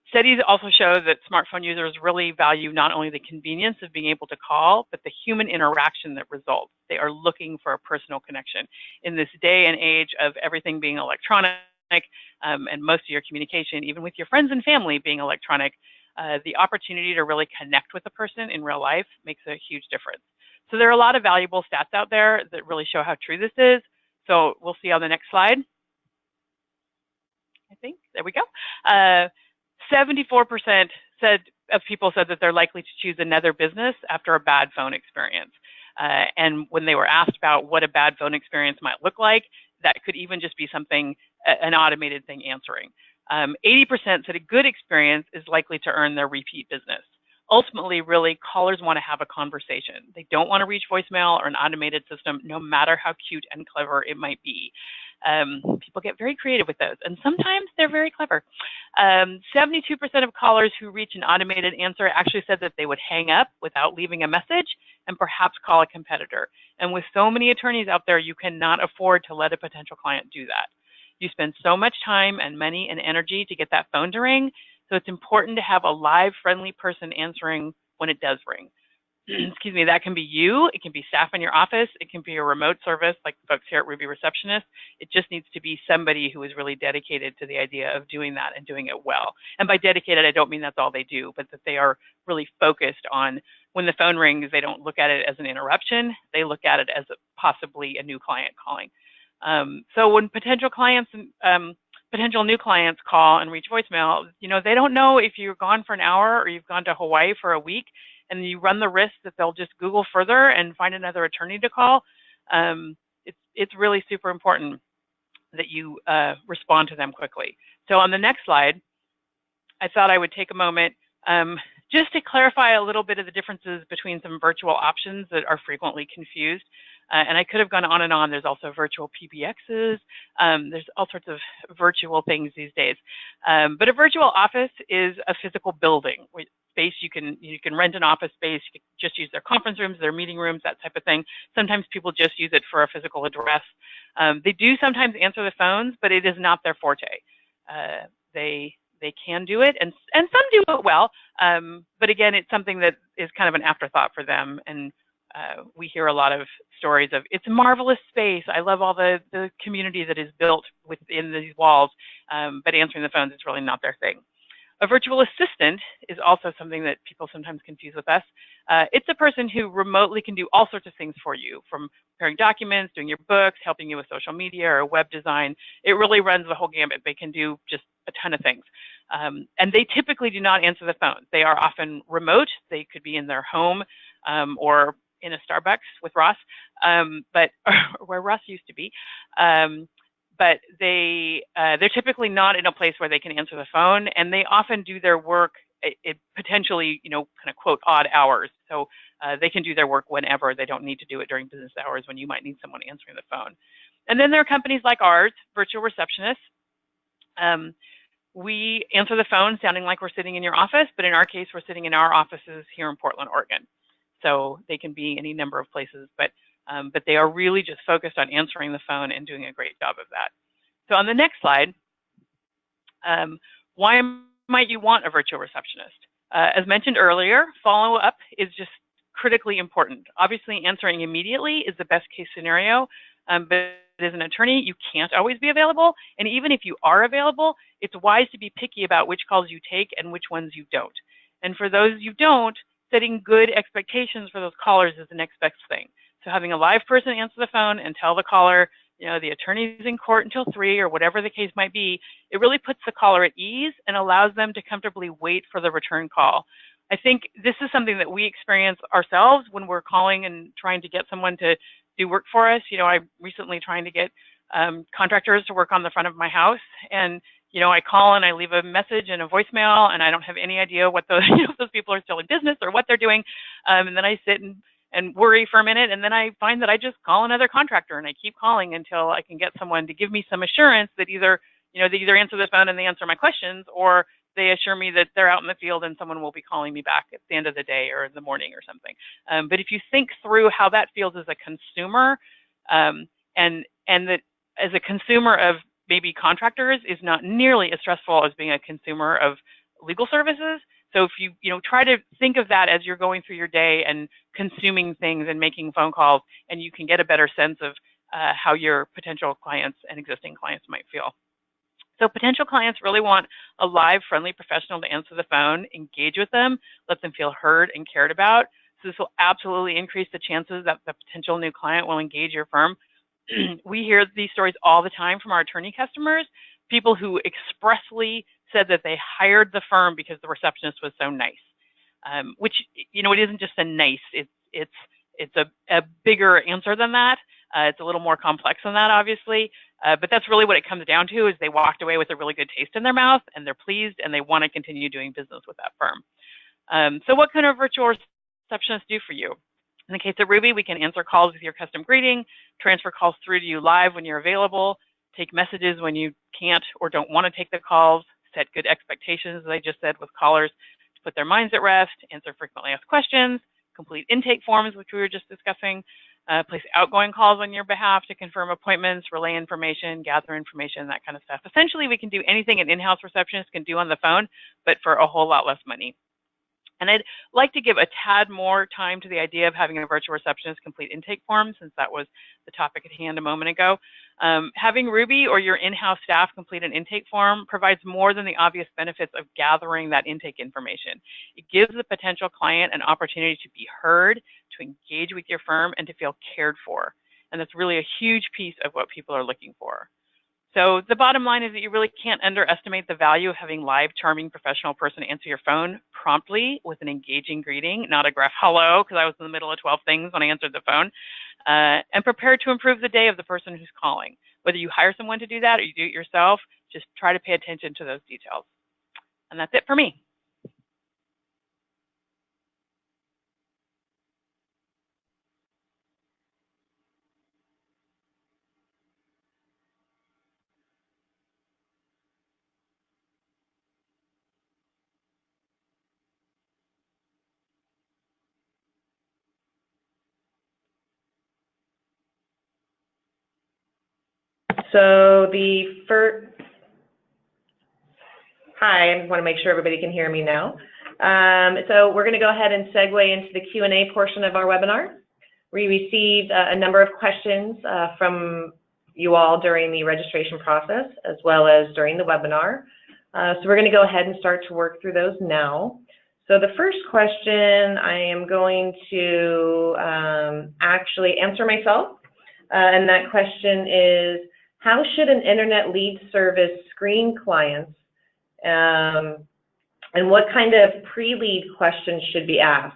Studies also show that smartphone users really value not only the convenience of being able to call, but the human interaction that results. They are looking for a personal connection. In this day and age of everything being electronic, and most of your communication, even with your friends and family, being electronic, the opportunity to really connect with a person in real life makes a huge difference. So there are a lot of valuable stats out there that really show how true this is. So we'll see on the next slide. I think, there we go. 74% of people said that they're likely to choose another business after a bad phone experience. And when they were asked about what a bad phone experience might look like, that could even just be something, an automated thing answering. 80% said a good experience is likely to earn their repeat business. Ultimately, really, callers want to have a conversation. They don't want to reach voicemail or an automated system, no matter how cute and clever it might be. People get very creative with those, and sometimes they're very clever. 72% of callers who reach an automated answer actually said that they would hang up without leaving a message and perhaps call a competitor. And with so many attorneys out there, you cannot afford to let a potential client do that. You spend so much time and money and energy to get that phone to ring, so it's important to have a live, friendly person answering when it does ring. Excuse me, that can be you, it can be staff in your office, it can be a remote service like the folks here at Ruby Receptionist. It just needs to be somebody who is really dedicated to the idea of doing that and doing it well. And by dedicated, I don't mean that's all they do, but that they are really focused on when the phone rings, they don't look at it as an interruption, they look at it as possibly a new client calling. So when potential clients potential new clients call and reach voicemail, they don't know if you're gone for an hour or you've gone to Hawaii for a week, and you run the risk that they'll just Google further and find another attorney to call. It's really super important that you respond to them quickly. So on the next slide, I thought I would take a moment just to clarify a little bit of the differences between some virtual options that are frequently confused. And I could have gone on and on. There's also virtual PBXs. There's all sorts of virtual things these days. But a virtual office is a physical building. Space, you can rent an office space. You can just use their conference rooms, their meeting rooms, that type of thing. Sometimes people just use it for a physical address. They do sometimes answer the phones, but it is not their forte. They can do it, and some do it well. But again, it's something that is kind of an afterthought for them. And we hear a lot of stories of, it's a marvelous space. I love all the community that is built within these walls, but answering the phones is really not their thing. A virtual assistant is also something that people sometimes confuse with us. It's a person who remotely can do all sorts of things for you, from preparing documents, doing your books, helping you with social media or web design. It really runs the whole gamut. They can do just a ton of things. And they typically do not answer the phone. They are often remote. They could be in their home or in a Starbucks with Ross, but where Ross used to be. But they're typically not in a place where they can answer the phone, and they often do their work potentially, kind of quote, odd hours. So they can do their work whenever. They don't need to do it during business hours when you might need someone answering the phone. And then there are companies like ours, virtual receptionists. We answer the phone sounding like we're sitting in your office, but in our case, we're sitting in our offices here in Portland, Oregon. So they can be any number of places, but they are really just focused on answering the phone and doing a great job of that. So on the next slide, why might you want a virtual receptionist? As mentioned earlier, follow-up is just critically important. Obviously, answering immediately is the best case scenario, but as an attorney, you can't always be available. And even if you are available, it's wise to be picky about which calls you take and which ones you don't. And for those you don't, setting good expectations for those callers is the next best thing. So having a live person answer the phone and tell the caller, the attorney's in court until 3 or whatever the case might be, it really puts the caller at ease and allows them to comfortably wait for the return call. I think this is something that we experience ourselves when we're calling and trying to get someone to do work for us. I'm recently trying to get contractors to work on the front of my house, and I call and I leave a message and a voicemail, and I don't have any idea what those those people are still in business or what they're doing, and then I sit and worry for a minute, and then I find that I just call another contractor, and I keep calling until I can get someone to give me some assurance that either they either answer the phone and they answer my questions, or they assure me that they're out in the field and someone will be calling me back at the end of the day or in the morning or something. But if you think through how that feels as a consumer, and that as a consumer of maybe contractors is not nearly as stressful as being a consumer of legal services. So if you try to think of that as you're going through your day and consuming things and making phone calls, and you can get a better sense of how your potential clients and existing clients might feel. So potential clients really want a live, friendly professional to answer the phone, engage with them, let them feel heard and cared about. So this will absolutely increase the chances that the potential new client will engage your firm. We hear these stories all the time from our attorney customers, people who expressly said that they hired the firm because the receptionist was so nice, which, it isn't just a nice, it's a bigger answer than that. It's a little more complex than that, obviously, but that's really what it comes down to, is they walked away with a really good taste in their mouth, and they're pleased, and they want to continue doing business with that firm. So what can a virtual receptionist do for you? In the case of Ruby, we can answer calls with your custom greeting, transfer calls through to you live when you're available, take messages when you can't or don't want to take the calls, set good expectations, as I just said, with callers to put their minds at rest, answer frequently asked questions, complete intake forms, which we were just discussing, place outgoing calls on your behalf to confirm appointments, relay information, gather information, that kind of stuff. Essentially, we can do anything an in-house receptionist can do on the phone, but for a whole lot less money. And I'd like to give a tad more time to the idea of having a virtual receptionist complete intake forms, since that was the topic at hand a moment ago. Having Ruby or your in-house staff complete an intake form provides more than the obvious benefits of gathering that intake information. It gives the potential client an opportunity to be heard, to engage with your firm, and to feel cared for. And that's really a huge piece of what people are looking for. So the bottom line is that you really can't underestimate the value of having live, charming, professional person answer your phone promptly with an engaging greeting, not a gruff hello, because I was in the middle of 12 things when I answered the phone, and prepared to improve the day of the person who's calling. Whether you hire someone to do that or you do it yourself, just try to pay attention to those details. And that's it for me. So the first, hi, I want to make sure everybody can hear me now. So we're going to go ahead and segue into the Q&A portion of our webinar. We received a number of questions from you all during the registration process, as well as during the webinar. So we're going to go ahead and start to work through those now. So the first question I am going to actually answer myself, and that question is, how should an internet lead service screen clients, and what kind of pre-lead questions should be asked?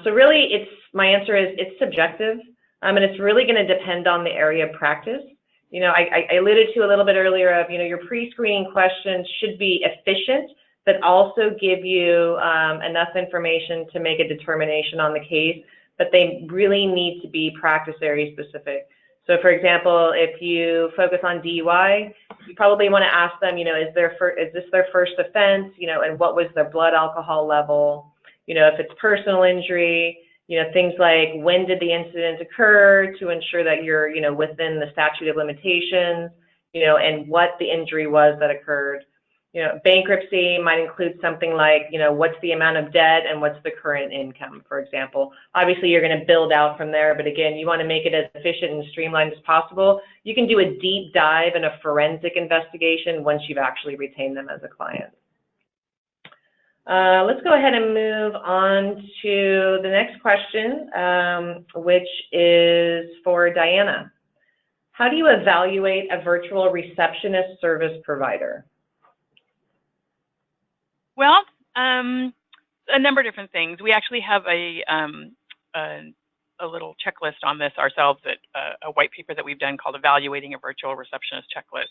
So really, my answer is it's subjective, and it's really going to depend on the area of practice. You know, I alluded to a little bit earlier of, you know, your pre-screening questions should be efficient, but also give you enough information to make a determination on the case, but they really need to be practice area specific. So for example, if you focus on DUI, you probably want to ask them, you know, is this their first offense, you know, and what was their blood alcohol level? You know, if it's personal injury, you know, things like when did the incident occur to ensure that you're, you know, within the statute of limitations, you know, and what the injury was that occurred. You know, bankruptcy might include something like, you know, what's the amount of debt and what's the current income, for example. Obviously, you're going to build out from there, but again, you want to make it as efficient and streamlined as possible. You can do a deep dive and a forensic investigation once you've actually retained them as a client. Let's go ahead and move on to the next question, which is for Diana. How do you evaluate a virtual receptionist service provider? Well, a number of different things. We actually have a little checklist on this ourselves, a white paper that we've done called Evaluating a Virtual Receptionist Checklist.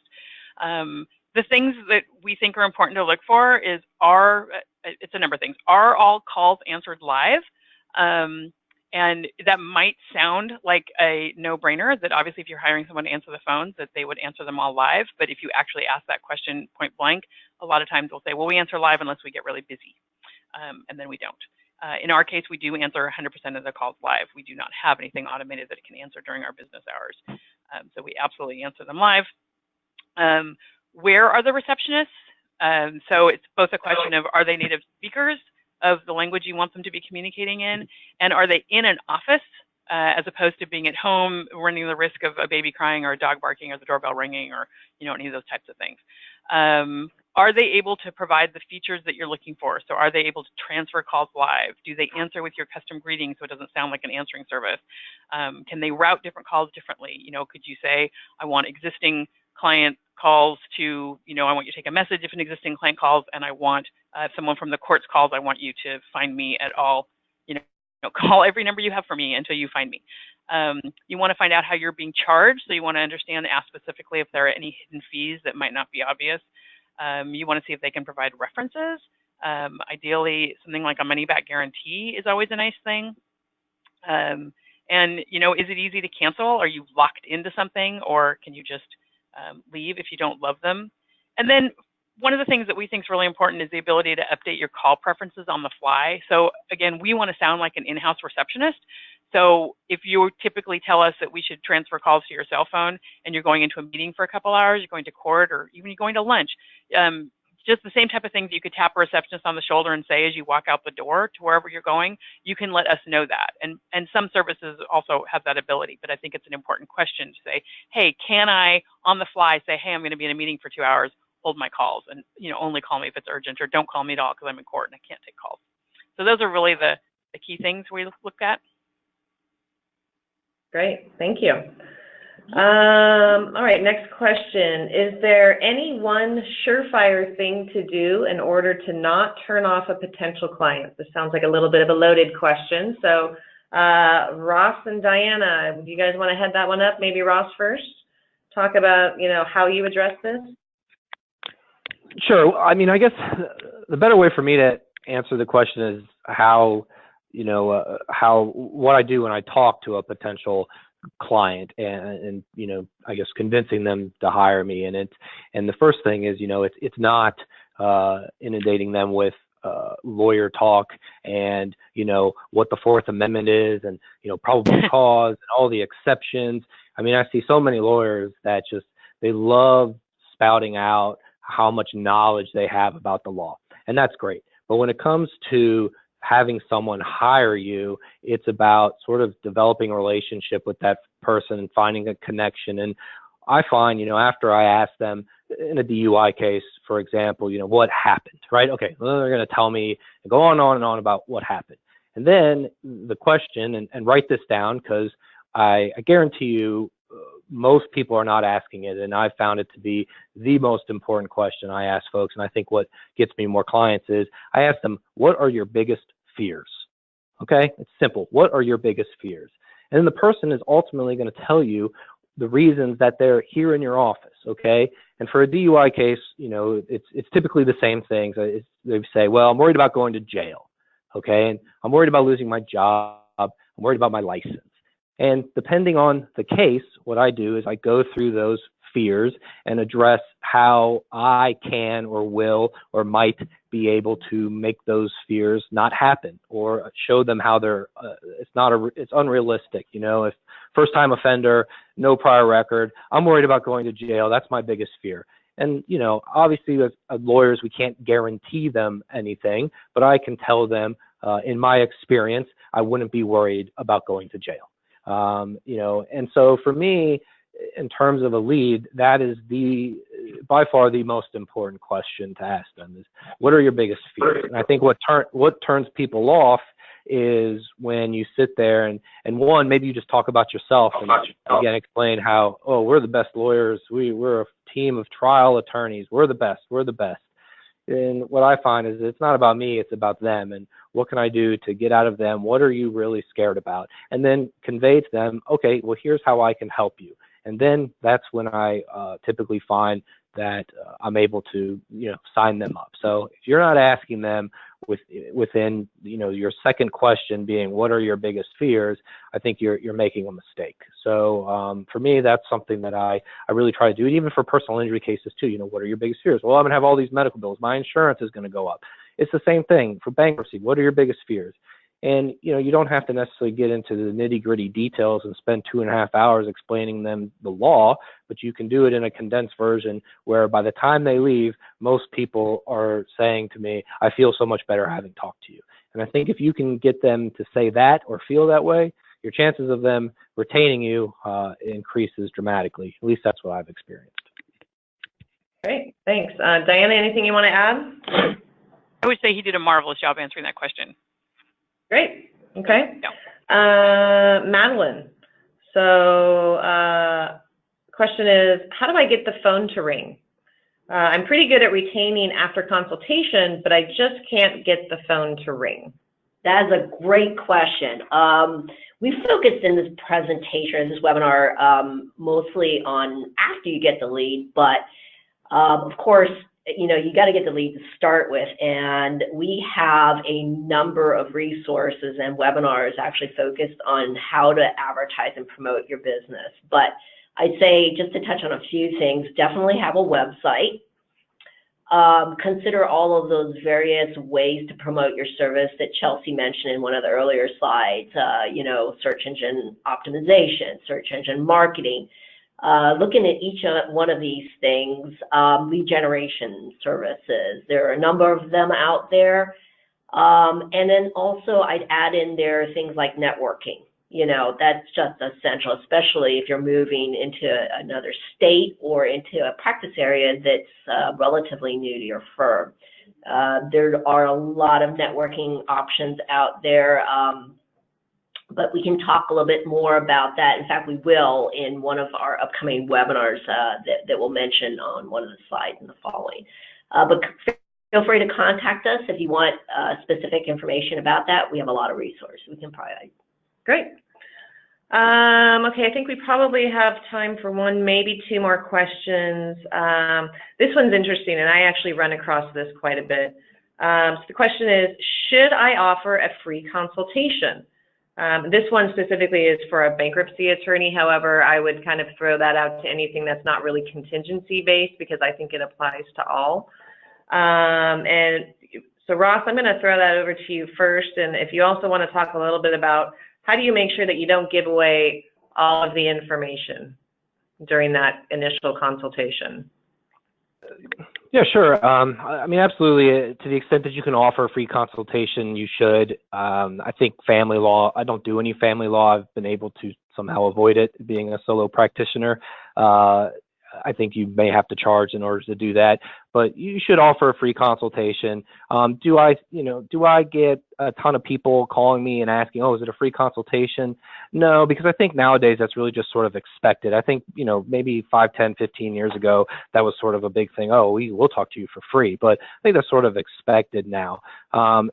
The things that we think are important to look for is, it's a number of things. Are all calls answered live? And that might sound like a no-brainer, that obviously if you're hiring someone to answer the phones, that they would answer them all live. But if you actually ask that question point blank, a lot of times they'll say, well, we answer live unless we get really busy. And then we don't. In our case, we do answer 100% of the calls live. We do not have anything automated that it can answer during our business hours. So we absolutely answer them live. Where are the receptionists? So it's both a question of, are they native speakers of the language you want them to be communicating in, and are they in an office as opposed to being at home, running the risk of a baby crying or a dog barking or the doorbell ringing or, you know, any of those types of things. Are they able to provide the features that you're looking for? So are they able to transfer calls live? Do they answer with your custom greeting so it doesn't sound like an answering service? Can they route different calls differently? You know, could you say, I want existing client calls to, you know, I want you to take a message if an existing client calls, and I want someone from the courts calls, I want you to find me at all, you know, call every number you have for me until you find me. You want to find out how you're being charged, so you want to understand, ask specifically if there are any hidden fees that might not be obvious. You want to see if they can provide references. Ideally, something like a money-back guarantee is always a nice thing. And, you know, is it easy to cancel? Are you locked into something, or can you just leave if you don't love them? And then one of the things that we think is really important is the ability to update your call preferences on the fly. So again, we want to sound like an in-house receptionist. So if you typically tell us that we should transfer calls to your cell phone and you're going into a meeting for a couple hours, you're going to court, or even you're going to lunch, just the same type of things you could tap a receptionist on the shoulder and say as you walk out the door to wherever you're going, you can let us know that. And some services also have that ability, but I think it's an important question to say, hey, can I on the fly say, hey, I'm going to be in a meeting for 2 hours, hold my calls, and, you know, only call me if it's urgent, or don't call me at all because I'm in court and I can't take calls. So those are really the key things we look at. Great, thank you. All right, next question. Is there any one surefire thing to do in order to not turn off a potential client? This sounds like a little bit of a loaded question. So Ross and Diana, do you guys want to head that one up? Maybe Ross first. Talk about, how you address this. Sure. I mean, I guess the better way for me to answer the question is how, what I do when I talk to a potential client and I guess convincing them to hire me. And the first thing is, it's not inundating them with lawyer talk and, what the Fourth Amendment is and, probable cause and all the exceptions. I mean, I see so many lawyers that they love spouting out how much knowledge they have about the law. And that's great. But when it comes to having someone hire you, it's about sort of developing a relationship with that person and finding a connection. And I find, after I ask them in a DUI case, for example, what happened, right? Okay, well, they're going to tell me and go on and on about what happened. And then the question, and write this down because I guarantee you most people are not asking it, and I found it to be the most important question I ask folks. And I think what gets me more clients is I ask them, what are your biggest fears? Okay, it's simple. What are your biggest fears? And then the person is ultimately going to tell you the reasons that they're here in your office. Okay, and for a DUI case, it's typically the same things. They say, well, I'm worried about going to jail. Okay, and I'm worried about losing my job. I'm worried about my license. And depending on the case, what I do is I go through those fears and address how I can or will or might be able to make those fears not happen, or show them how it's unrealistic. If first time offender, no prior record, I'm worried about going to jail. That's my biggest fear. And, obviously as lawyers, we can't guarantee them anything, but I can tell them, in my experience, I wouldn't be worried about going to jail. And so for me, in terms of a lead, that is by far the most important question to ask them is, what are your biggest fears? And I think what turns people off is when you sit there and one, maybe you just talk about yourself and again, explain how, oh, we're the best lawyers. We're a team of trial attorneys. We're the best. And what I find is it's not about me, it's about them. And what can I do to get out of them? What are you really scared about? And then convey to them, okay, well, here's how I can help you. And then that's when I typically find that I'm able to, sign them up. So if you're not asking them within, your second question being, what are your biggest fears? I think you're making a mistake. So for me, that's something that I really try to do. And even for personal injury cases too, what are your biggest fears? Well, I'm going to have all these medical bills. My insurance is going to go up. It's the same thing for bankruptcy. What are your biggest fears? And, you don't have to necessarily get into the nitty-gritty details and spend 2.5 hours explaining them the law, but you can do it in a condensed version where by the time they leave, most people are saying to me, I feel so much better having talked to you. And I think if you can get them to say that or feel that way, your chances of them retaining you increases dramatically. At least that's what I've experienced. Great, thanks. Diana, anything you want to add? I would say he did a marvelous job answering that question. Great. Okay. Yeah. Madeline. So, question is, how do I get the phone to ring? I'm pretty good at retaining after consultation, but I just can't get the phone to ring. That is a great question. We focused in this presentation, this webinar, mostly on after you get the lead, but of course, you got to get the lead to start with, and we have a number of resources and webinars actually focused on how to advertise and promote your business. But I'd say, just to touch on a few things, definitely have a website. Consider all of those various ways to promote your service that Chelsea mentioned in one of the earlier slides, search engine optimization, search engine marketing. Looking at each one of these things, lead generation services, there are a number of them out there. And then also I'd add in there things like networking. That's just essential, especially if you're moving into another state or into a practice area that's relatively new to your firm. There are a lot of networking options out there. but we can talk a little bit more about that. In fact, we will in one of our upcoming webinars that we'll mention on one of the slides in the following. But feel free to contact us if you want specific information about that. We have a lot of resources we can provide. Great. Okay, I think we probably have time for one, maybe two more questions. This one's interesting, and I actually run across this quite a bit. So the question is, should I offer a free consultation? This one specifically is for a bankruptcy attorney. However, I would kind of throw that out to anything that's not really contingency-based, because I think it applies to all. And so Ross, I'm going to throw that over to you first. And if you also want to talk a little bit about how do you make sure that you don't give away all of the information during that initial consultation? Yeah, sure. I mean, absolutely. To the extent that you can offer a free consultation, you should. I think family law, I don't do any family law. I've been able to somehow avoid it being a solo practitioner. I think you may have to charge in order to do that, but you should offer a free consultation. Do I get a ton of people calling me and asking, oh, is it a free consultation? No, because I think nowadays that's really just sort of expected. I think, maybe 5, 10, 15 years ago, that was sort of a big thing. Oh, we'll talk to you for free, but I think that's sort of expected now.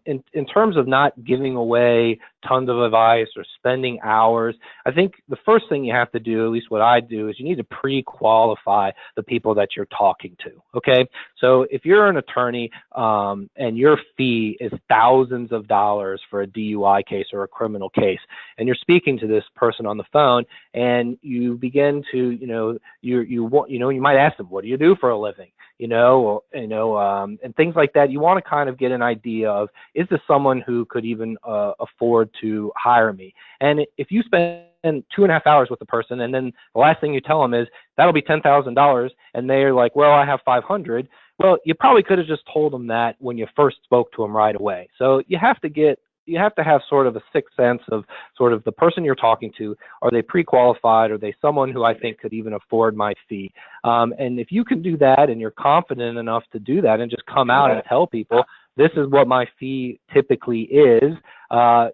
In terms of not giving away tons of advice or spending hours, I think the first thing you have to do, at least what I do, is you need to pre-qualify the people that you're talking to, okay? So if you're an attorney and your fee is thousands of dollars for a DUI case or a criminal case, and you're speaking to this person on the phone, and you begin to, you might ask them, what do you do for a living? And things like that. You want to kind of get an idea of, is this someone who could even afford to hire me? And if you spend 2.5 hours with the person, and then the last thing you tell them is, that'll be $10,000, and they're like, well, I have 500. Well, you probably could have just told them that when you first spoke to them right away. So you have to have sort of a sixth sense of sort of the person you're talking to. Are they pre-qualified? Are they someone who I think could even afford my fee? And if you can do that and you're confident enough to do that and just come out and tell people, this is what my fee typically is,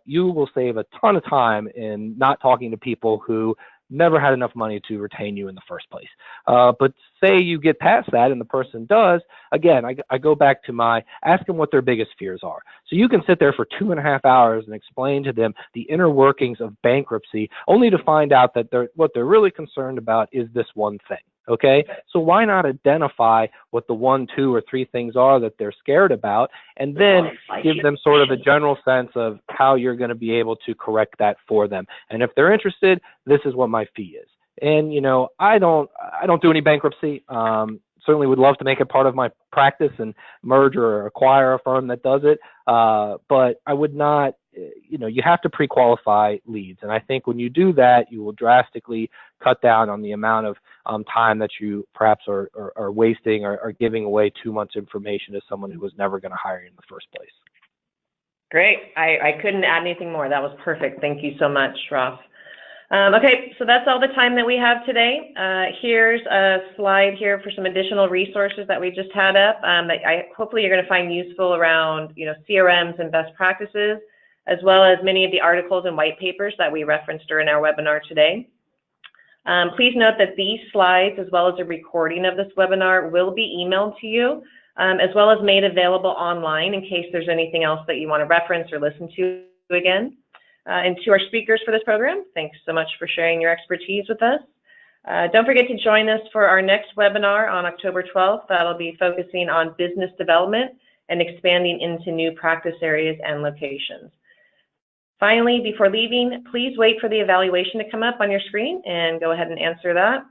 you will save a ton of time in not talking to people who never had enough money to retain you in the first place. But say you get past that and the person does, again, I go back to ask them what their biggest fears are. So you can sit there for 2.5 hours and explain to them the inner workings of bankruptcy, only to find out that what they're really concerned about is this one thing. Okay, so why not identify what the 1, 2, or 3 things are that they're scared about, and then give them sort of a general sense of how you're going to be able to correct that for them. And if they're interested, this is what my fee is. And I don't do any bankruptcy. Certainly would love to make it part of my practice and merge or acquire a firm that does it. But I would not. You have to pre-qualify leads. And I think when you do that, you will drastically cut down on the amount of time that you perhaps are wasting or giving away too much information to someone who was never going to hire you in the first place. Great. I couldn't add anything more. That was perfect. Thank you so much, Ross. Okay, so that's all the time that we have today. Here's a slide here for some additional resources that we just had up that hopefully you're going to find useful around CRMs and best practices, as well as many of the articles and white papers that we referenced during our webinar today. Please note that these slides, as well as a recording of this webinar, will be emailed to you, as well as made available online in case there's anything else that you want to reference or listen to again. And to our speakers for this program, thanks so much for sharing your expertise with us. Don't forget to join us for our next webinar on October 12th. That'll be focusing on business development and expanding into new practice areas and locations. Finally, before leaving, please wait for the evaluation to come up on your screen and go ahead and answer that.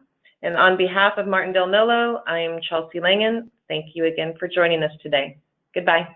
And on behalf of Martindale-Hubbell, I'm Chelsea Langen. Thank you again for joining us today. Goodbye.